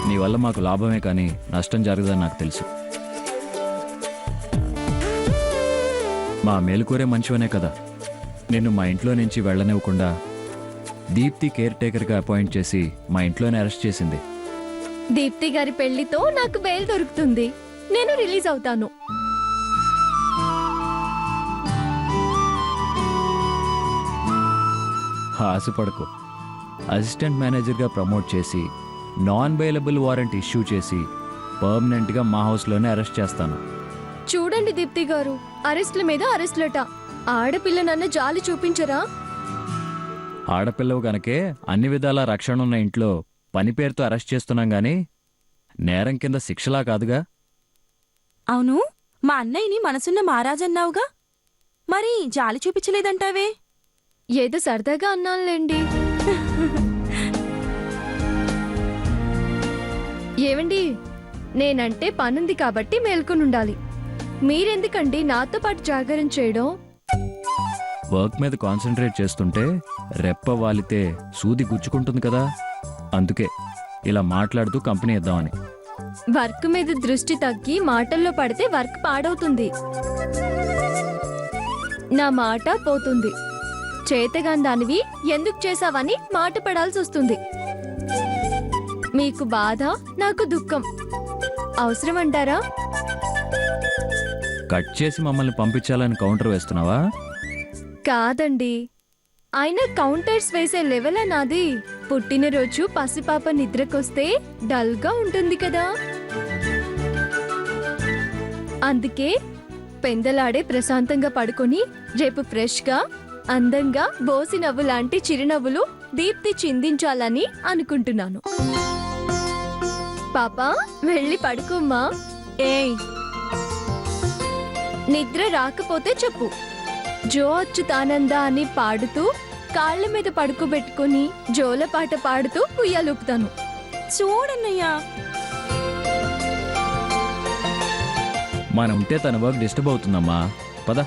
నీ వల్ల మాకు లాభమే కానీ నష్టం జరగదని నాకు తెలుసు. మా మేలుకోరే మంచివనే కదా నిన్ను మా ఇంట్లో నుంచి వెళ్ళనివ్వకుండా దీప్తి కేర్ టేకర్గా అపాయింట్ చేసి మా ఇంట్లోనే అరెస్ట్ చేసింది. దీప్తి గారి పెళ్లితో నాకు బెయిల్ దొరుకుతుంది, నేను రిలీజ్ అవుతాను. ఆశపడకు. అసిస్టెంట్ మేనేజర్గా ప్రమోట్ చేసి నాన్ బెయిలబుల్ వారెంట్ ఇష్యూ చేసి పర్మనెంట్గా మా హౌస్లోనే అరెస్ట్ చేస్తాను. చూడండి దీప్తి గారు, అరెస్ట్ల మీద అరెస్ట్లట. ఆడపిల్లనన్న జాలి చూపించరా? ఆడపిల్లవు గనకే అన్ని విధాల రక్షణ ఉన్న ఇంట్లో పని పేరుతో అరెస్ట్ చేస్తున్నాం గానీ నేరం కింద శిక్షలా కాదుగా. అవును, మా అన్నయ్యని మనసున్న మహారాజన్నావుగా, మరి జాలి చూపించలేదంటావే? ఏదో సరదాగా అన్నానులేండి. ఏవండి, నేనంటే పనుంది కాబట్టి మేల్కొనుండాలి. మీరెందుకండి నాతో పాటు జాగరణ చేయడం? వర్క్ మీద కాన్సన్ట్రేట్ చేస్తుంటే రెప్ప వాలితే సూది గుచ్చుకుంటుంది కదా, అందుకే ఇలా మాట్లాడుతూ కంపెనీ ఇద్దామని. వర్క్ మీద దృష్టి తగ్గి మాటల్లో పడితే వర్క్ పాడవుతుంది, నా మాట పోతుంది. చేతగాని దానివి ఎందుకు చేసావని మాట పడాల్సి వస్తుంది. మీకు బాధ, నాకు దుఃఖం. అవసరం అంటారా? కట్ చేసి మమ్మల్ని పంపించాలని కౌంటర్ వేస్తున్నావా? కాదండి, ఆయన కౌంటర్స్ వేసే లెవెల్ నాది. పుట్టినరోజు పసిపాప నిద్రకొస్తే డల్గా ఉంటుంది కదా, అందుకే పెందలాడే ప్రశాంతంగా పడుకొని రేపు ఫ్రెష్గా అందంగా బోసి నవ్వు లాంటి చిరునవ్వులు దీప్తి చిందించాలని అనుకుంటున్నాను. పాపా, వెళ్ళి పడుకోమ్మా. ఏయ్, నిద్ర రాకపోతే చెప్పు. జో అచ్యుతానంద అని పాడుతూ కాళ్ళ మీద పడుకోబెట్టుకుని జోలపాట పాడుతూ ఉయ్యాలూపుతాను. చూడన్నయ్యా, మనం ఉంటే తన వర్క్ డిస్టర్బ్ అవుతుందమ్మా. పద.